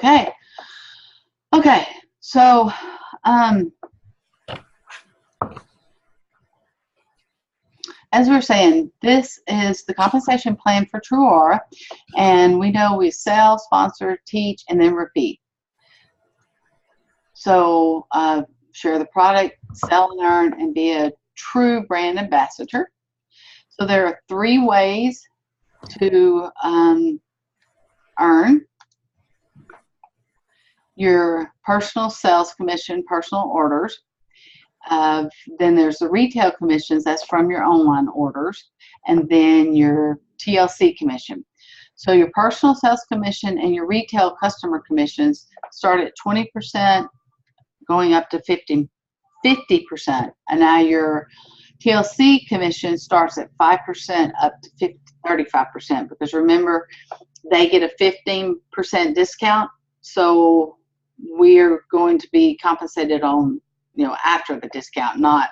Okay. Okay. So, as we were saying, this is the compensation plan for TruAura, and we know we sell, sponsor, teach, and then repeat. So share the product, sell and earn, and be a true brand ambassador. So there are 3 ways to earn your personal sales commission, personal orders. Then there's the retail commissions, that's from your online orders, and then your TLC commission. So your personal sales commission and your retail customer commissions start at 20%, going up to 50%, and now your TLC commission starts at 5% up to 35%, because remember, they get a 15% discount, so we're going to be compensated on, after the discount, not,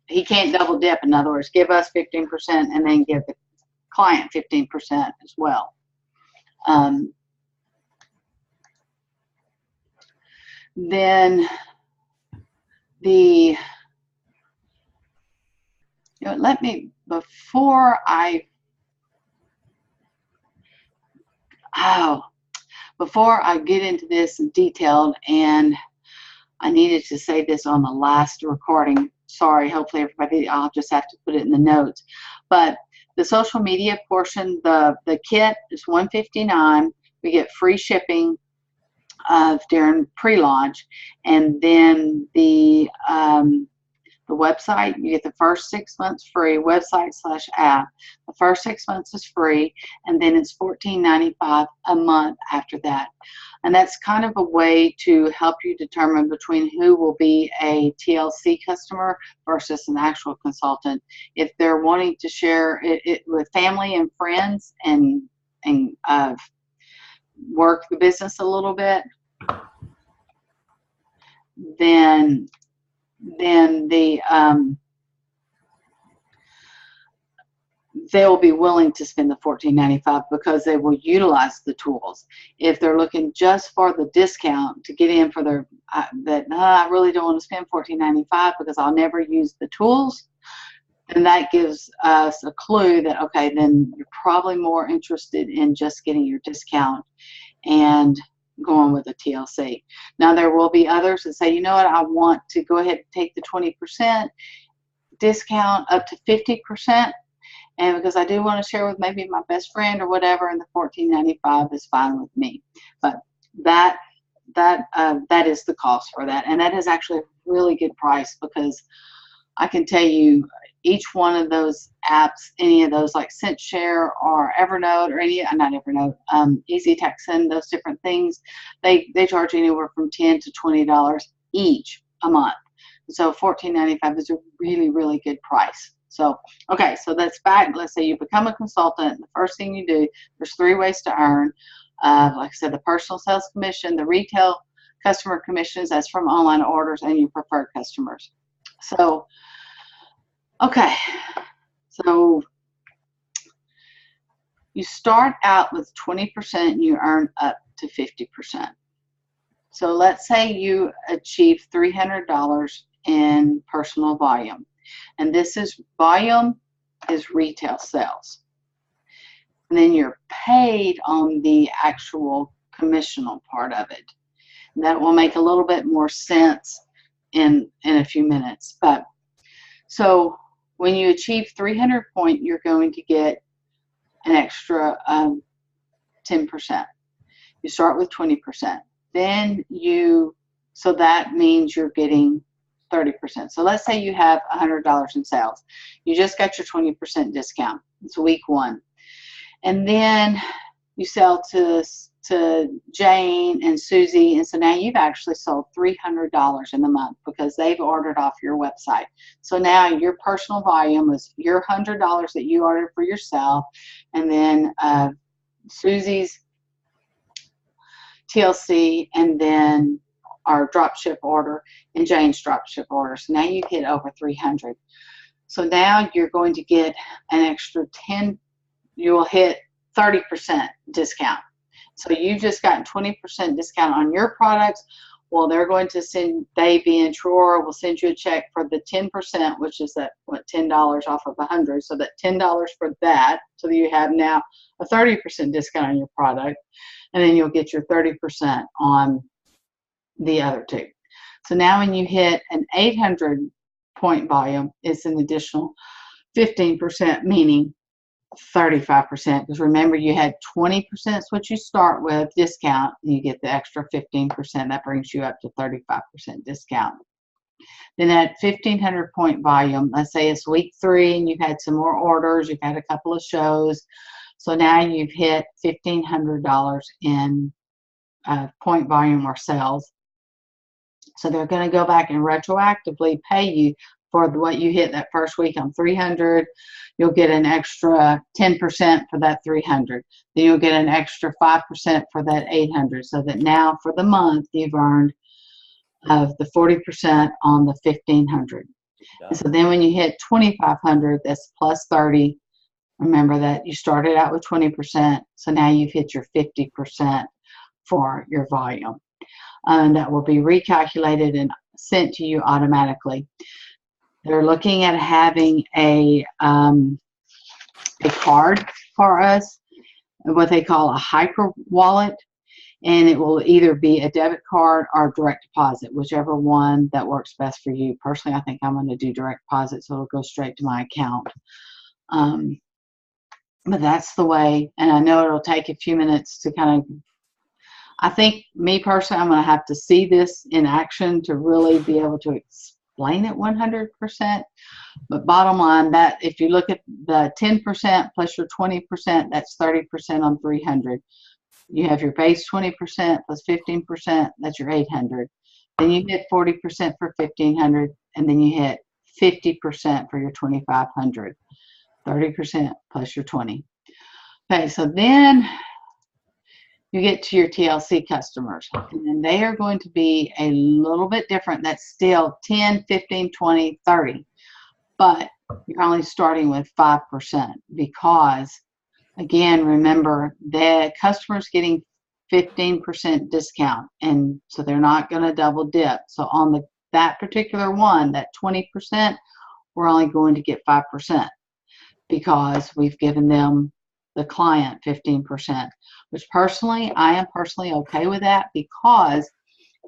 he can't double dip. In other words, give us 15% and then give the client 15% as well. Then let me, before I get into this detailed, and I needed to say this on the last recording. Sorry, hopefully everybody, I'll just have to put it in the notes. But the social media portion, the kit is $159. We get free shipping during pre-launch, and then the website, you get the first 6 months free, website/app. The first 6 months is free, and then it's $14.95 a month after that. And that's kind of a way to help you determine between who will be a TLC customer versus an actual consultant. If they're wanting to share it with family and friends and work the business a little bit, then they'll be willing to spend the $14.95 because they will utilize the tools. If they're looking just for the discount to get in for their, I really don't want to spend $14.95 because I'll never use the tools, then that gives us a clue that, okay, then you're probably more interested in just getting your discount and going with a TLC. Now, there will be others that say, you know what, I want to go ahead and take the 20% discount up to 50%, and because I do want to share with maybe my best friend or whatever, and the $14.95 is fine with me. But that is the cost for that, and that is actually a really good price, because I can tell you each one of those apps, any of those like ScentShare or Evernote or not Evernote, EasyTexan, those different things, they charge anywhere from $10 to $20 each a month. So $14.95 is a really, really good price. So, okay, so that's back. Let's say you become a consultant. The first thing you do, there's 3 ways to earn. Like I said, the personal sales commission, the retail customer commissions, that's from online orders, and your preferred customers. So, okay, so you start out with 20% and you earn up to 50%. So let's say you achieve $300 in personal volume. And this is volume is retail sales. And then you're paid on the actual commissional part of it. And that will make a little bit more sense in a few minutes. But so when you achieve 300 points, you're going to get an extra 10%. You start with 20%. Then so that means you're getting 30%. So let's say you have $100 in sales. You just got your 20% discount. It's week 1. And then you sell to Jane and Susie, and so now you've actually sold $300 in the month because they've ordered off your website. So now your personal volume is your $100 that you ordered for yourself, and then Susie's TLC, and then our drop ship order, and Jane's drop ship order. So now you hit over 300. So now you're going to get an extra 10. You will hit 30% discount. So you've just gotten 20% discount on your products. Well, they're going to send, they being TruAura will send you a check for the 10%, which is that, what, $10 off of 100. So that $10 for that, so that you have now a 30% discount on your product, and then you'll get your 30% on the other two. So now when you hit an 800 point volume, it's an additional 15%, meaning 35%, because remember you had 20% is what you start with discount, and you get the extra 15%. That brings you up to 35% discount. Then at 1500 point volume, let's say it's week 3 and you've had some more orders, you've had a couple of shows, so now you've hit $1,500 in point volume or sales. So they're going to go back and retroactively pay you for what you hit that first week on 300. You'll get an extra 10% for that 300. Then you'll get an extra 5% for that 800. So that now for the month you've earned of the 40% on the 1500. And so then when you hit 2500, that's plus 30. Remember that you started out with 20%. So now you've hit your 50% for your volume. And that will be recalculated and sent to you automatically. They're looking at having a card for us, what they call a hyper wallet, and it will either be a debit card or direct deposit, whichever one that works best for you. Personally, I think I'm going to do direct deposit, so it'll go straight to my account. But that's the way, and I know it'll take a few minutes to kind of, I think, me personally, I'm going to have to see this in action to really be able to explain it 100%. But bottom line, that if you look at the 10% plus your 20%, that's 30% on 300. You have your base 20% plus 15%, that's your 800. Then you hit 40% for 1500, and then you hit 50% for your 2500. 30% plus your 20. Okay, so then you get to your TLC customers, and then they are going to be a little bit different. That's still 10, 15, 20, 30, but you're only starting with 5% because, again, remember the customer's getting 15% discount, and so they're not going to double dip. So on that particular one, that 20%, we're only going to get 5% because we've given them, the client, 15%, which personally, I am personally okay with that, because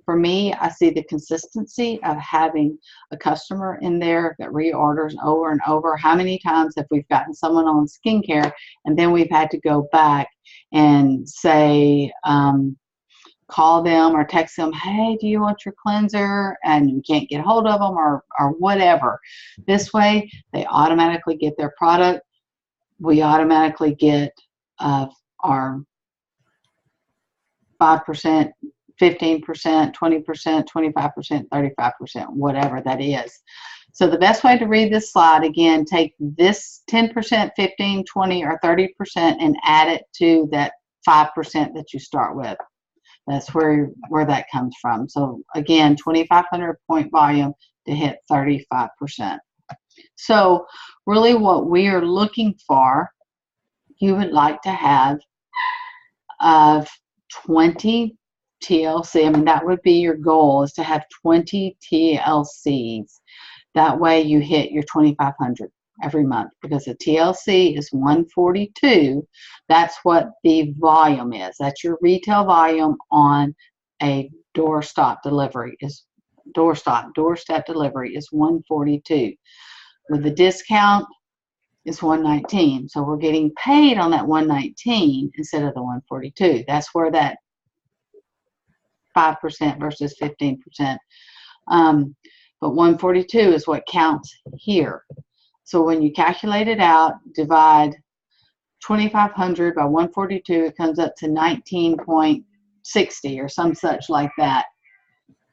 for me, I see the consistency of having a customer in there that reorders over and over. How many times have we gotten someone on skincare and then we've had to go back and say, call them or text them, hey, do you want your cleanser? And you can't get hold of them or whatever. This way, they automatically get their product. We automatically get our 5%, 15%, 20%, 25%, 35%, whatever that is. So the best way to read this slide, again, take this 10%, 15, 20, or 30% and add it to that 5% that you start with. That's where that comes from. So again, 2,500 point volume to hit 35%. So really what we are looking for, you would like to have of 20 TLC. I mean, that would be your goal, is to have 20 TLCs. That way you hit your 2,500 every month, because a TLC is 142. That's what the volume is. That's your retail volume on a doorstep delivery is doorstep delivery is 142. With the discount, it's 119. So we're getting paid on that 119 instead of the 142. That's where that 5% versus 15%. But 142 is what counts here. So when you calculate it out, divide 2,500 by 142, it comes up to 19.60 or some such like that.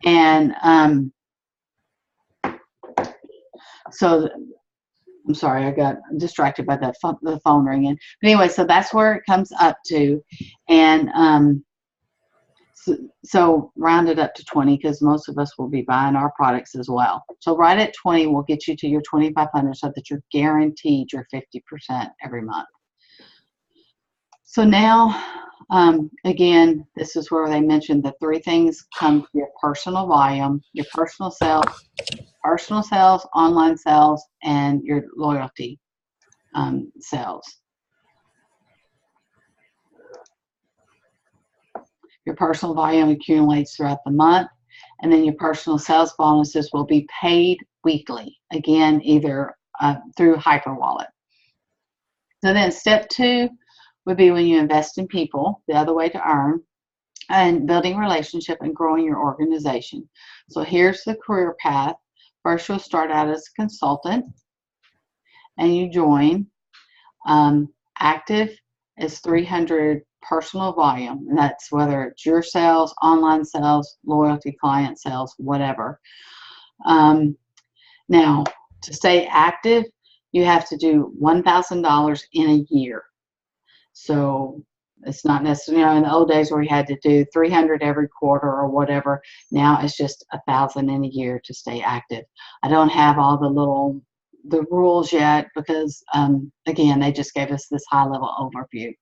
And so I'm sorry, I got distracted by the phone ringing. But anyway, so that's where it comes up to. And so round it up to 20, because most of us will be buying our products as well. So right at 20 will get you to your 2,500, so that you're guaranteed your 50% every month. So now Again, this is where they mentioned the three things come to your personal volume, your personal sales, online sales, and your loyalty sales. Your personal volume accumulates throughout the month, and then your personal sales bonuses will be paid weekly, again, either through HyperWallet. So then step 2 would be when you invest in people, the other way to earn, and building relationship and growing your organization. So here's the career path. First, you'll start out as a consultant, and you join. Active is 300 personal volume, and that's whether it's your sales, online sales, loyalty client sales, whatever. Now, to stay active, you have to do $1,000 in a year. So it's not necessarily, in the old days where we had to do 300 every quarter or whatever. Now it's just 1,000 in a year to stay active. I don't have all the rules yet because, again, they just gave us this high-level overview.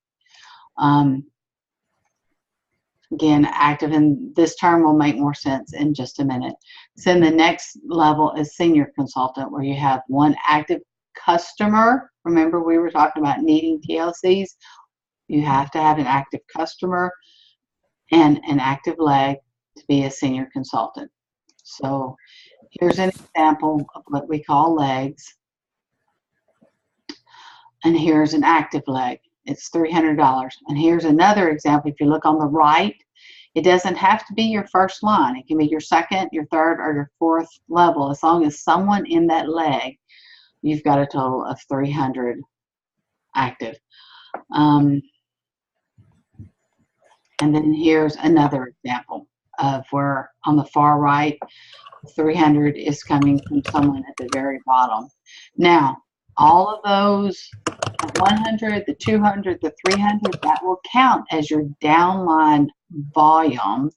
Again, active, and this term will make more sense in just a minute. So then the next level is senior consultant, where you have one active customer. Remember, we were talking about needing TLCs. You have to have an active customer and an active leg to be a senior consultant. So here's an example of what we call legs. And here's an active leg. It's $300. And here's another example. If you look on the right, it doesn't have to be your first line. It can be your second, your third, or your fourth level. As long as someone in that leg, you've got a total of 300 active. And then here's another example of where on the far right, 300 is coming from someone at the very bottom. Now, all of those, the 100, the 200, the 300, that will count as your downline volume.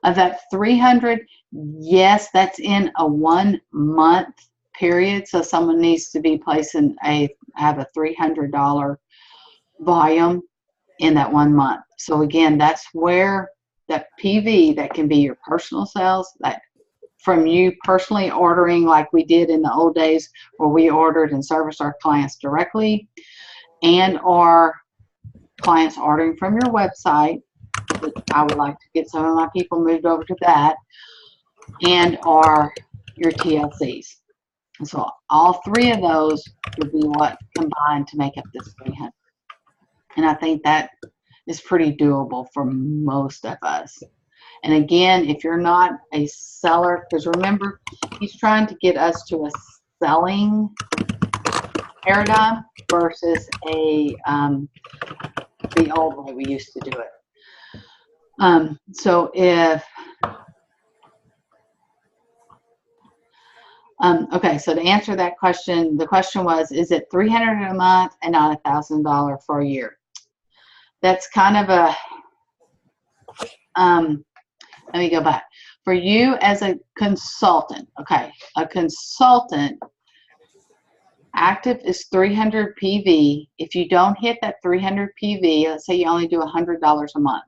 Of that 300, yes, that's in a 1 month period. So someone needs to be placing have a $300 volume in that 1 month. So again, that's where that PV, that can be your personal sales, that from you personally ordering like we did in the old days where we ordered and serviced our clients directly, and our clients ordering from your website, which I would like to get some of my people moved over to that, and are your TLCs. And so all three of those would be what combined to make up this 300. And I think that is pretty doable for most of us. And again, if you're not a seller, because remember, he's trying to get us to a selling paradigm versus the old way we used to do it. So if okay, so to answer that question, the question was, is it $300 a month and not $1,000 for a year? That's kind of a, let me go back. For you as a consultant, okay, a consultant, active is 300 PV. If you don't hit that 300 PV, let's say you only do $100 a month.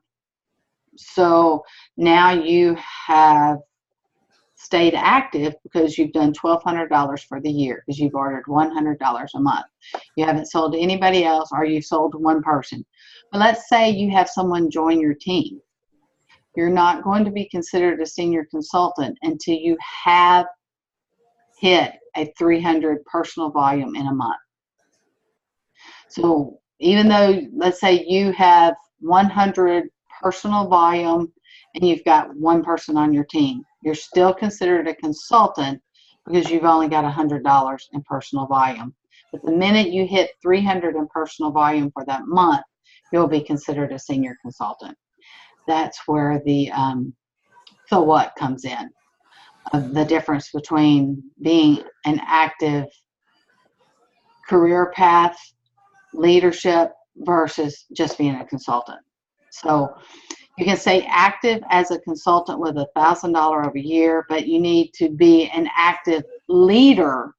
So now you have stayed active because you've done $1,200 for the year because you've ordered $100 a month. You haven't sold to anybody else, or you've sold to one person. But let's say you have someone join your team. You're not going to be considered a senior consultant until you have hit a 300 personal volume in a month. So even though, let's say you have 100 personal volume and you've got one person on your team, you're still considered a consultant because you've only got $100 in personal volume. But the minute you hit 300 in personal volume for that month, you'll be considered a senior consultant. That's where the so what comes in. The difference between being an active career path, leadership, versus just being a consultant. So you can stay active as a consultant with $1,000 over a year, but you need to be an active leader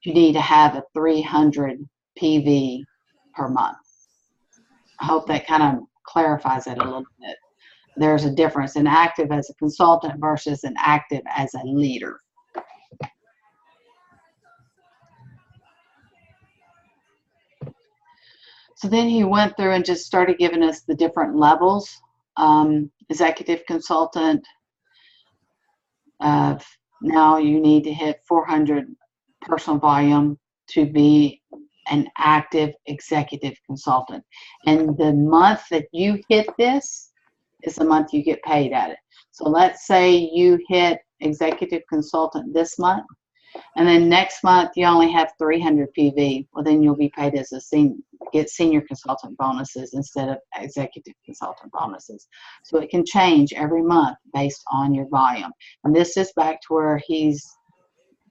you need to have a 300 PV per month. I hope that kind of clarifies it a little bit. There's a difference in active as a consultant versus an active as a leader. So then he went through and just started giving us the different levels. Executive consultant, now you need to hit 400 personal volume to be an active executive consultant. And the month that you hit this is the month you get paid at it. So let's say you hit executive consultant this month, and then next month you only have 300 PV. Well, then you'll be paid as a senior consultant bonuses instead of executive consultant bonuses. So it can change every month based on your volume. And this is back to where he's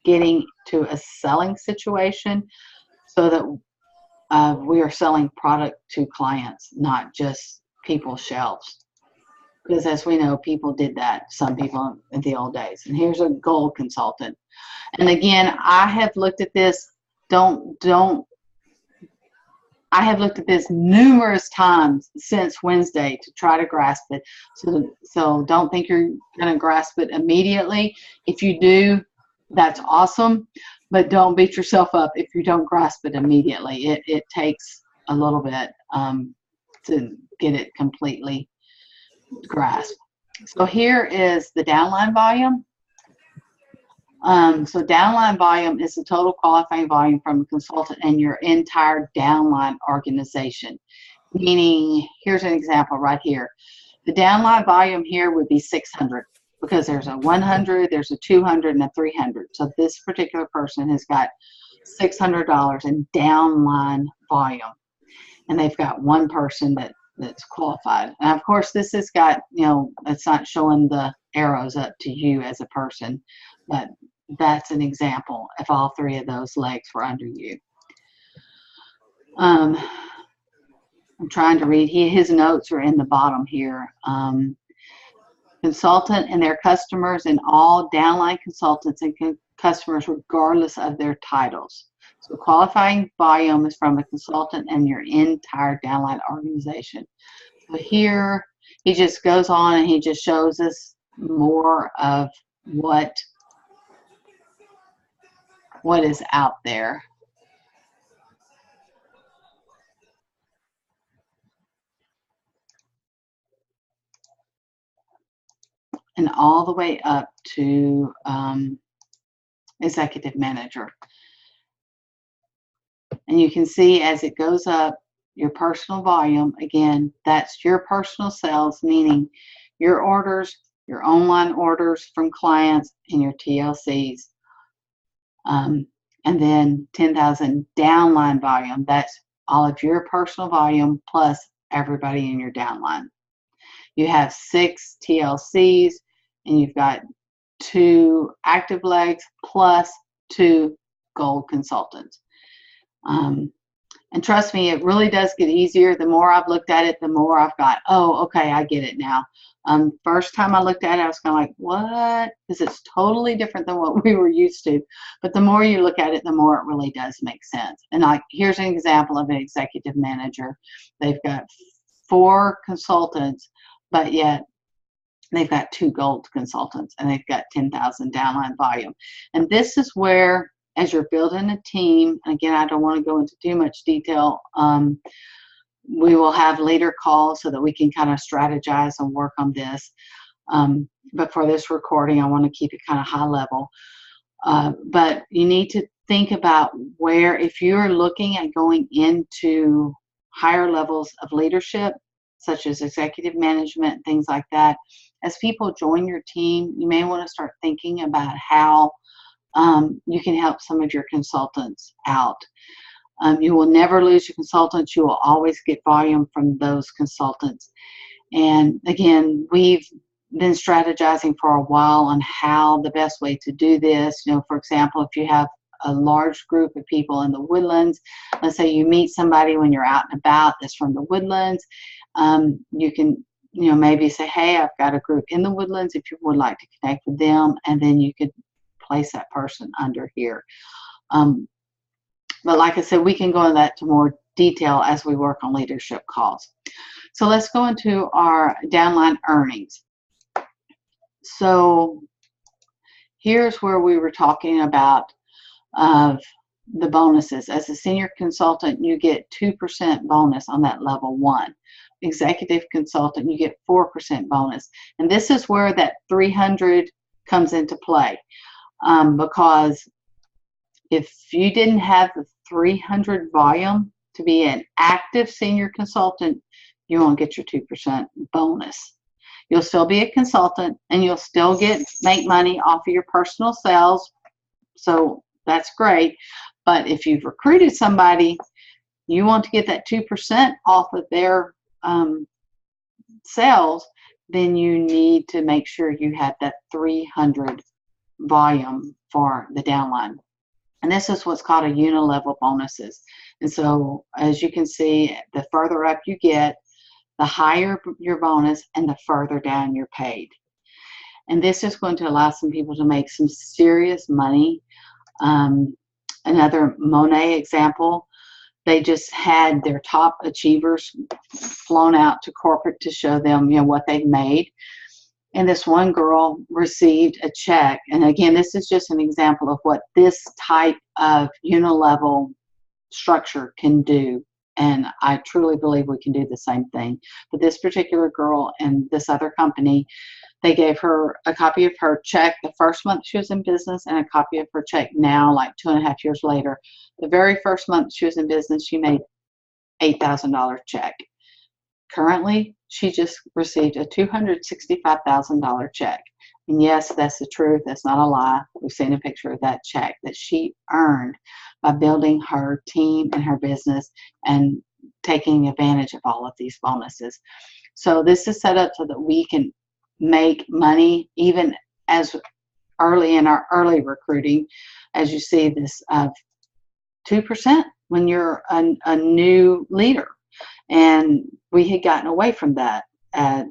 getting to a selling situation, so that we are selling product to clients, not just people's shelves. Because as we know, people did that, some people in the old days. And here's a gold consultant. And again, I have looked at this, I have looked at this numerous times since Wednesday to try to grasp it. So don't think you're going to grasp it immediately. If you do, that's awesome, but don't beat yourself up if you don't grasp it immediately. It takes a little bit to get it completely grasped. So here is the downline volume. So downline volume is the total qualifying volume from a consultant and your entire downline organization. Meaning, here's an example right here. The downline volume here would be 600 because there's a 100, there's a 200, and a 300. So this particular person has got $600 in downline volume. And they've got one person that's qualified. And of course, this has got, it's not showing the arrows up to you as a person, but that's an example if all three of those legs were under you. I'm trying to read. His notes are in the bottom here. Consultant and their customers and all downline consultants and customers regardless of their titles. So qualifying volume is from a consultant and your entire downline organization. So here he just goes on and he just shows us more of what is out there. And all the way up to executive manager. And you can see as it goes up, your personal volume, again, that's your personal sales, meaning your orders, your online orders from clients, and your TLCs. And then 10,000 downline volume, that's all of your personal volume plus everybody in your downline. You have 6 TLCs, and you've got 2 active legs plus 2 gold consultants. And trust me, it really does get easier. The more I've looked at it, the more I've got, oh, okay, I get it now. First time I looked at it, I was kind of like, what? Because it's totally different than what we were used to. But the more you look at it, the more it really does make sense. And like, here's an example of an executive manager. They've got 4 consultants, but yet they've got 2 gold consultants, and they've got 10,000 downline volume. And this is where, as you're building a team, again, I don't want to go into too much detail. We will have later calls so that we can kind of strategize and work on this. But for this recording, I want to keep it kind of high level. But you need to think about where, if you're looking at going into higher levels of leadership, such as executive management, things like that, as people join your team, you may want to start thinking about how you can help some of your consultants out. You will never lose your consultants. You will always get volume from those consultants. And again, we've been strategizing for a while on how the best way to do this. For example, if you have a large group of people in the Woodlands, let's say you meet somebody when you're out and about that's from the Woodlands, you can maybe say, hey, I've got a group in the Woodlands if you would like to connect with them, and then you could place that person under here. But like I said, we can go into that to more detail as we work on leadership calls. So let's go into our downline earnings. So here's where we were talking about the bonuses. As a senior consultant, you get 2% bonus on that level 1. Executive consultant, you get 4% bonus. And this is where that 300 comes into play, because if you didn't have the 300 volume to be an active senior consultant, you won't get your 2% bonus. You'll still be a consultant and you'll still make money off of your personal sales. So that's great. But if you've recruited somebody, you want to get that 2% off of their sales, then you need to make sure you have that 300 volume for the downline. And this is what's called a Unilevel bonuses. And so as you can see, the further up you get, the higher your bonus and the further down you're paid. And this is going to allow some people to make some serious money. Another Monet example, they just had their top achievers flown out to corporate to show them, what they've made. And this one girl received a check. And again, this is just an example of what this type of Unilevel structure can do. And I truly believe we can do the same thing. But this particular girl and this other company, they gave her a copy of her check the first month she was in business and a copy of her check now, like 2.5 years later. The very first month she was in business, she made $8,000 check. Currently, she just received a $265,000 check. And yes, that's the truth. That's not a lie. We've seen a picture of that check that she earned by building her team and her business and taking advantage of all of these bonuses. So this is set up so that we can make money even as early in our early recruiting, as you see this 2% when you're a new leader. And we had gotten away from that as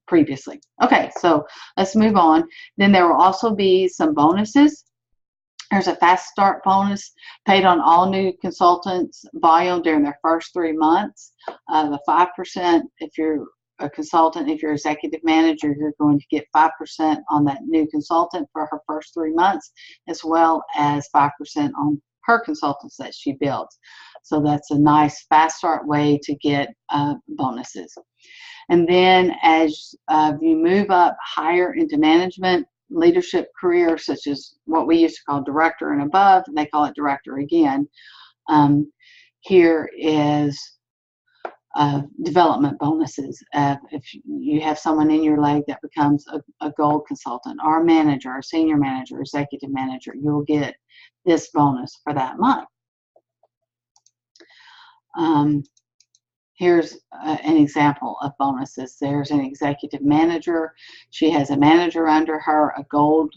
previously. Okay, so let's move on. Then there will also be some bonuses. There's a fast start bonus paid on all new consultants volume during their first 3 months. The 5% if you're a consultant. If you're an executive manager, you're going to get 5% on that new consultant for her first 3 months, as well as 5% on her consultants that she builds. So that's a nice fast start way to get bonuses. And then as you move up higher into management, leadership career, such as what we used to call director and above, and they call it director again, here is development bonuses. If you have someone in your leg that becomes a gold consultant or a manager, or senior manager, executive manager, you'll get this bonus for that month. Here's an example of bonuses. There's an executive manager. She has a manager under her, a gold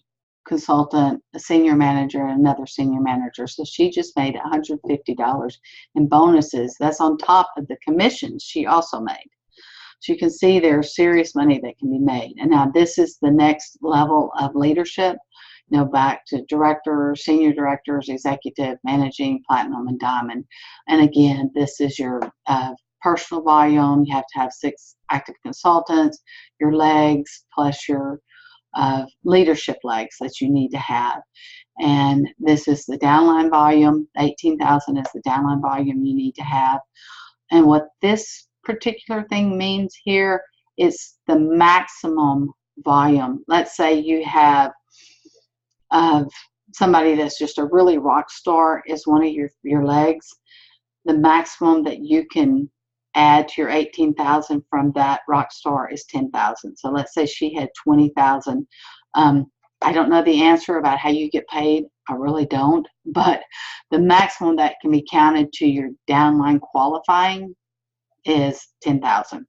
consultant, a senior manager, and another senior manager. So she just made $150 in bonuses. That's on top of the commissions she also made. So you can see there's serious money that can be made. And now this is the next level of leadership, back to directors, senior directors, executive, managing, platinum, and diamond. And again, this is your personal volume. You have to have 6 active consultants, your legs, plus your leadership legs that you need to have. And this is the downline volume. 18,000 is the downline volume you need to have. And what this particular thing means here is the maximum volume. Let's say you have somebody that's just a really rock star is one of your legs. The maximum that you can add to your 18,000 from that rock star is 10,000. So let's say she had 20,000. I don't know the answer about how you get paid. I really don't. But the maximum that can be counted to your downline qualifying is 10,000.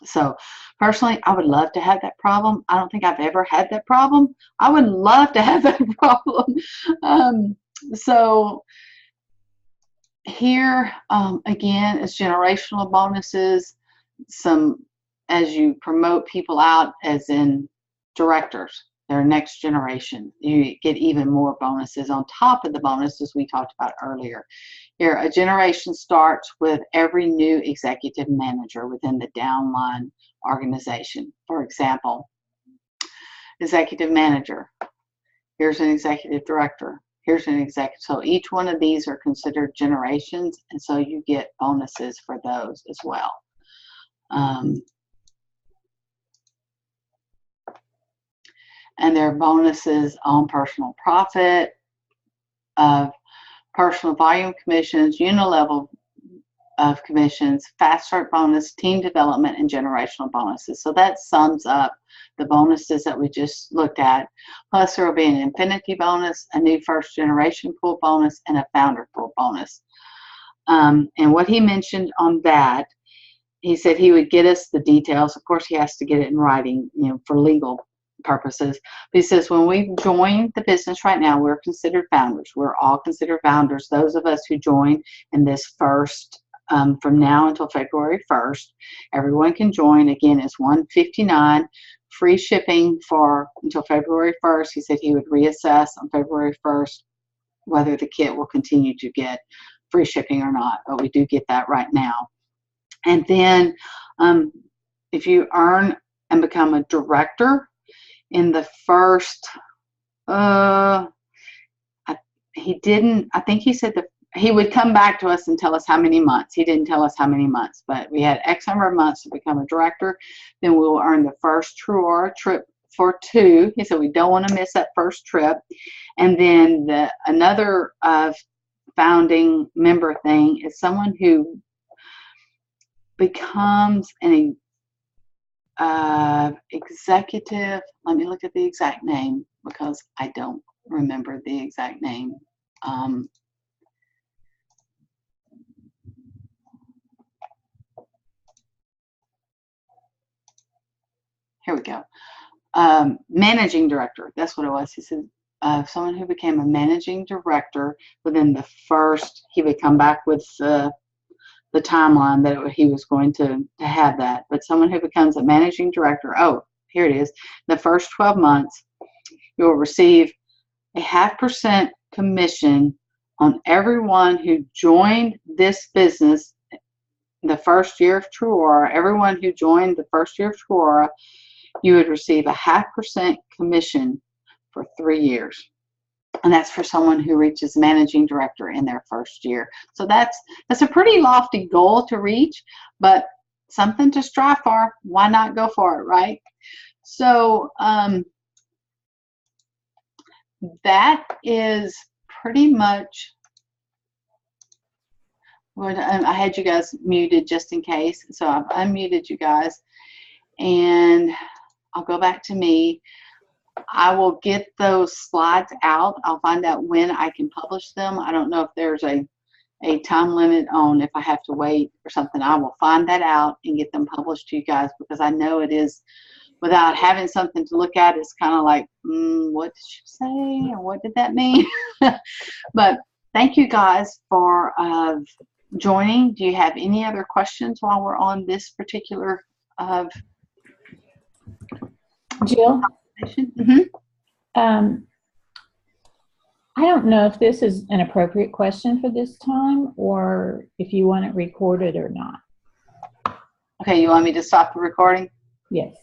So personally, I would love to have that problem. I don't think I've ever had that problem. I would love to have that problem. So here, again, is generational bonuses. Some, as you promote people out as in directors, their next generation. You get even more bonuses on top of the bonuses we talked about earlier. Here, a generation starts with every new executive manager within the downline organization. For example, executive manager, here's an executive director, here's an executive. So each one of these are considered generations, and so you get bonuses for those as well. And there are bonuses on personal profit, of personal volume commissions, Unilevel of commissions, fast start bonus, team development, and generational bonuses. So that sums up the bonuses that we just looked at. Plus there will be an infinity bonus, a new first generation pool bonus, and a founder pool bonus. And what he mentioned on that, he said he would get us the details. Of course, he has to get it in writing, you know, for legal purposes. But he says when we join the business right now, we're considered founders. We're all considered founders. Those of us who join in this first, from now until February 1st, everyone can join. Again, it's $159, free shipping for until February 1st. He said he would reassess on February 1st whether the kit will continue to get free shipping or not, but we do get that right now. And then if you earn and become a director in the first, I think he said that he would come back to us and tell us how many months. He didn't tell us how many months, but we had X number of months to become a director. Then we will earn the first TruAura trip for 2. He said we don't want to miss that first trip. And then another founding member thing is someone who becomes an executive. Let me look at the exact name because I don't remember the exact name. Here we go. Managing director. That's what it was. He said someone who became a managing director within the first, he would come back with the timeline that he was going to have that. But someone who becomes a managing director, oh, here it is. The first 12 months, you will receive a 0.5% commission on everyone who joined this business the first year of TruAura. Everyone who joined the first year of TruAura, you would receive a 0.5% commission for 3 years. And that's for someone who reaches managing director in their first year. So that's a pretty lofty goal to reach, but something to strive for. Why not go for it, right? So that is pretty much what I had you guys muted just in case. So I've unmuted you guys, and I'll go back to me. I will get those slides out. I'll find out when I can publish them. I don't know if there's a time limit on if I have to wait or something. I will find that out and get them published to you guys, because I know it is, without having something to look at, it's kind of like, what did you say? Or what did that mean? But thank you guys for joining. Do you have any other questions while we're on this particular Jill? Mm-hmm. I don't know if this is an appropriate question for this time, or if you want it recorded or not. Okay, you want me to stop the recording? Yes.